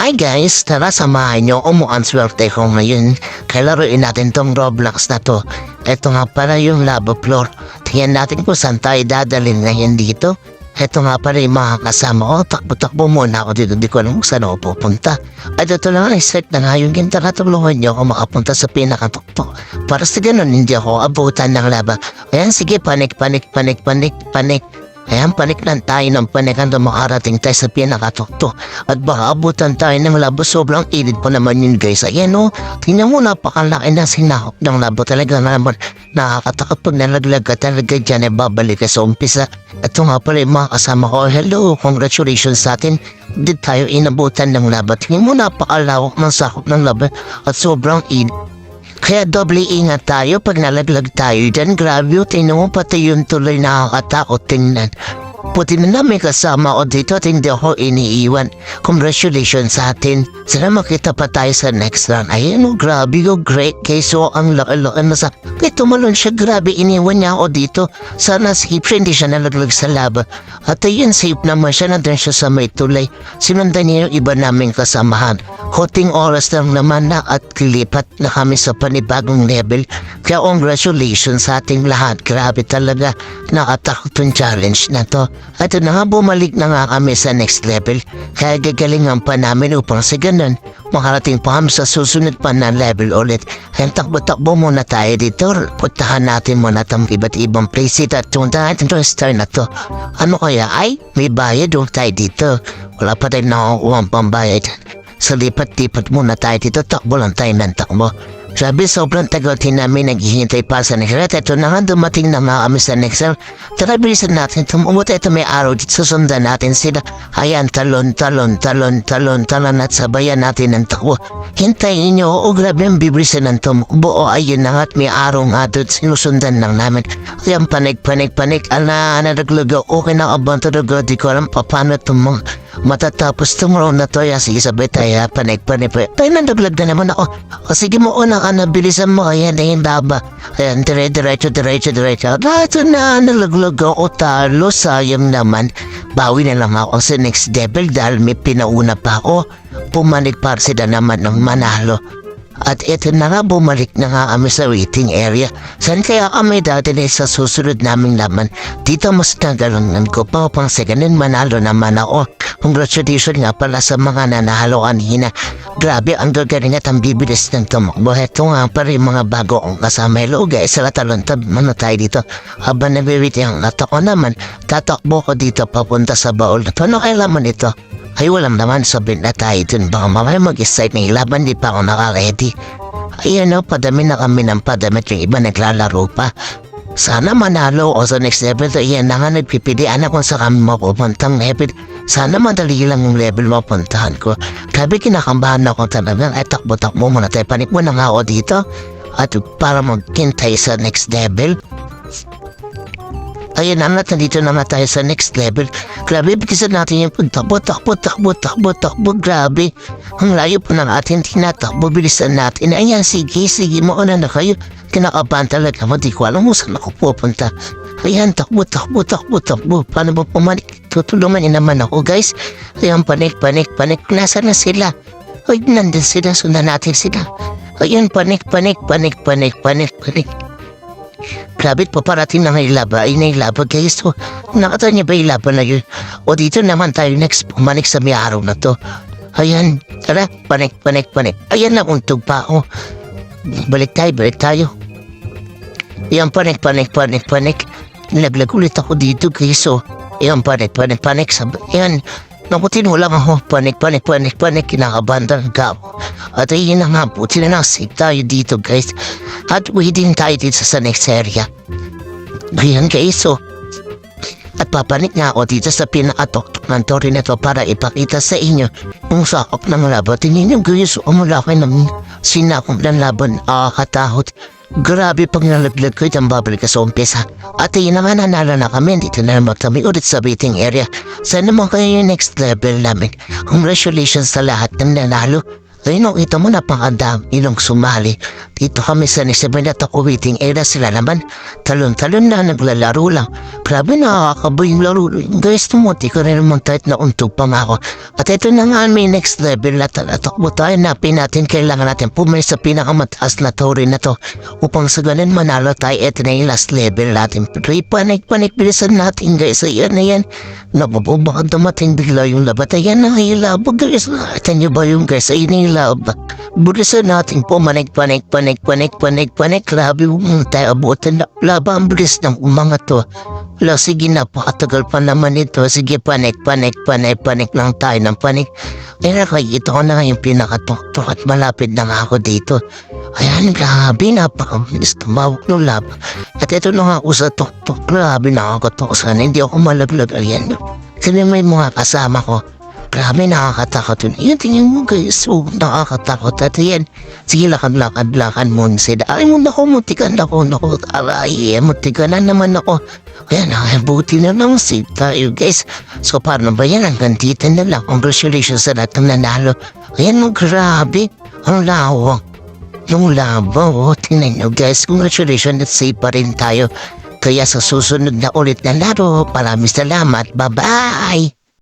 Hi guys! Tara samahan nyo ako mukhang swerte ko ngayon. Kailaruin natin tong Roblox na to. Ito nga pala yung lava floor. Tingnan natin kung saan tayo dadalhin ngayon dito. Ito nga pala yung mga kasama ko. Takbo-takbo muna ako dito. Di ko alam kung saan ako pupunta. At ito lang i-set na nga yung game. Tara tulungan nyo ako makapunta sa pinakatuktok. Para sa ganun hindi ako abutan ng lava. Ayan sige, panik. Ayan, panik lang tayo ng panik hanggang makarating tayo sa pinakatukto. At baka abutan tayo ng labo. Sobrang init pa naman yun guys. Ayan o, tingnan mo napakalaki na sinakop ng labo. Talaga naman nakakatakot pag nalaglag ka talaga dyan. Babalik ka sa umpisa. Ito nga pala yung mga kasama ko. Hello, congratulations sa atin. Hindi tayo inabutan ng labo. Tingnan mo napakalawak ng sakop ng labo. At sobrang init. Kaya doble ingat tayo pag nalaglag tayo dyan. Grabe, tingnan mo pati yung tuloy nakakatakot tingnan. Puti na namin kasama ko dito at hindi ako iniiwan. Congratulations sa atin. Sana makita pa tayo sa next round. Ayan o, grabe o, great case o, ang laki-laki na sa... Kaya tumalon siya, grabe, iniwan niya ako dito. Sana safe siya, hindi siya nalaglag sa lava. At ayun, safe naman siya, nandun siya sa may tulay. Sinundan niya yung iba naming kasamahan. Hoting oras lang naman na at kilipat na kami sa panibagong level. Kaya congratulations sa ating lahat. Grabe talaga, nakatakot yung challenge na to. At na nga, bumalik na nga kami sa next level. Kaya gagalingan pa namin upang sa ganun, makarating pa kami sa susunod pa na level ulit. Kaya takbo-takbo muna tayo dito. Puntahan natin muna itong iba't ibang place at tuntahan natin itong star na to. Ano kaya ay may bayad o tayo dito? Wala pa tayo nakakuha ang pambayad. Sa lipat-lipat muna tayo dito, takbo lang tayo ng takbo. Sabi, sobrang tagal din namin naghihintay pa sa next round. Ito na nga, dumating na nga kami sa next round. Tara, bilisan natin. Tumumunta ito may araw dito. Susundan natin sila. Ayan, talon at sabayan natin ng takbo. Hintayin nyo. O grabe ang bibilisan ng tumakbo. O ayun na nga at may araw nga doon. Sinusundan lang namin. Ayan, panik. Ala, nalaglaga. Okay na abang talaga. Di ko alam pa paano itong matatapos tomorrow na to. Sige, sabay tayo. Panik. Tayo nalaglag na naman ako. O sige mo, una ka na, bilisan mo. Ayan na yung laba. Ayan, diretso. Ito na, nalaglag ako. Talo, sayang naman. Bawi na lang ako sa next level dahil may pinauna pa ako. Pumanik para sila naman ng manalo. At ito na nga, bumalik na nga kami sa waiting area. Saan kaya kami dati na sa susunod naming laman? Dito mas nagalangan ko pa upang sa ganun manalo naman ako. Congratulations nga pala sa mga nanalo kanina. Grabe, ang gagaling at ang bibilis ng tumakbo. Ito nga pa rin mga bago kong kasama. Hello guys, sa talon-tab, mano tayo dito. Habang nabibiti ang lato ko naman, tatakbo ko dito papunta sa baul. Paano kailangan ito? Ay walang naman, sabihin na tayo dun. Baka mamaya mag-excite na ilaban, di pa ako nakaready. Ayan o, padami na kami ng padami at yung iba naglalaro pa. Sana manalo o sa next level. Ayan na nga, nagpipilian ako sa kami mapupuntang level. Sana madali lang yung level mapuntahan ko. Grabe, kinakambahan ako talaga. Ay takbo-takbo muna tayo. Panik mo na nga ako dito. At para magkintay sa next level. Ayan na, nandito naman tayo sa next level. Grabe, bigisan natin yung takbo. Grabe. Ang layo po ng ating tinatakbo. Bilisan natin. Ayan, sige, mauna na kayo. Kinakabahan talaga mo. Di ko alam mo saan ako pupunta. Ayan, takbo. Paano mo pumanik? Tutulungan niyo naman ako, guys. Ayan, panik. Nasaan na sila? Ay, nandun sila. Sundan natin sila. Ayan, panik. Grabe, paparating na ngayon laba. Ay, nailaba guys. So, nakata niya ba yung laba na yun? O dito naman tayo next. Pumanik sa may araw na to. Ayan, tara, panik. Ayan, nauntog pa ako. Balik tayo. Ayan, panik. Nilaglag ulit ako dito guys. So, ayan, panik. Ayan, nakutin mo lang ako. Panik. Kinakabahan talaga ako. At ayun na nga, buti na safe tayo dito guys. At waiting tayo dito sa next area. Ayan guys, so. At papanik nga ako dito sa pinakatok ng tori na to para ipakita sa inyo yung sakop ng laban. Tingin nyo guys, umulaki ng sinakop ng laban. Katahot. Grabe, pag nalaglag ko itang babalik ka sa umpisa. At ayun na nga, nanalo na kami. Dito na naman kami ulit sa waiting area. Sana naman kayo yung next level namin. Congratulations sa lahat ng nanalo. Ayun, kita mo napakadami nung sumali. Dito kami sa Nisabay at ako waiting area, sila naman talon-talon na naglalaro lang. Grabe, nakakaba yung laro. Guys, tumuti ko rin naman kahit nauntog pa nga ako. At ito na nga may next level na talatakbo tayo. Napin natin, kailangan natin pumay sa pinakamataas na tower na to. Upang sa ganun manalo tayo, ito na yung last level natin. Pero panik-panik bilisan natin guys. Ayan na yan. Nababaw, baka dumating bigla yung labat. Ayan na yung labo guys. Atan nyo ba yung guys? Ayan na yung labo. Bilisan natin po, panik. Grabe tayo abutan na laba. Ang bilis ng mga to. Wala, sige na, pakatagal pa naman ito. Sige, panik lang tayo ng panik. Kaya nakikita ko na nga yung pinakatuktok at malapit na nga ako dito. Ayan, grabe, napakabilis tumawag ng laba. At ito na nga ako sa tuktok. Grabe, nakakatok sana. Hindi ako malaglag. Ayan, kasi may mga kasama ko. Grabe, nakakatakot yun. Ayan, tingin mo guys. So, nakakatakot. At ayan, sige, lakad mo sila. Ay mo, mutikan ako. Aray, mutikan na naman ako. Ayan, buti na lang tayo guys. So, paano ba yan? Hanggang dito na lang. Congratulations sa lahat ng nanalo. Ayan, grabe. Ang lawak. Yung labo, tingnan nyo guys. Congratulations at safe pa rin tayo. Kaya sa susunod na ulit na laro, maraming salamat. Bye-bye!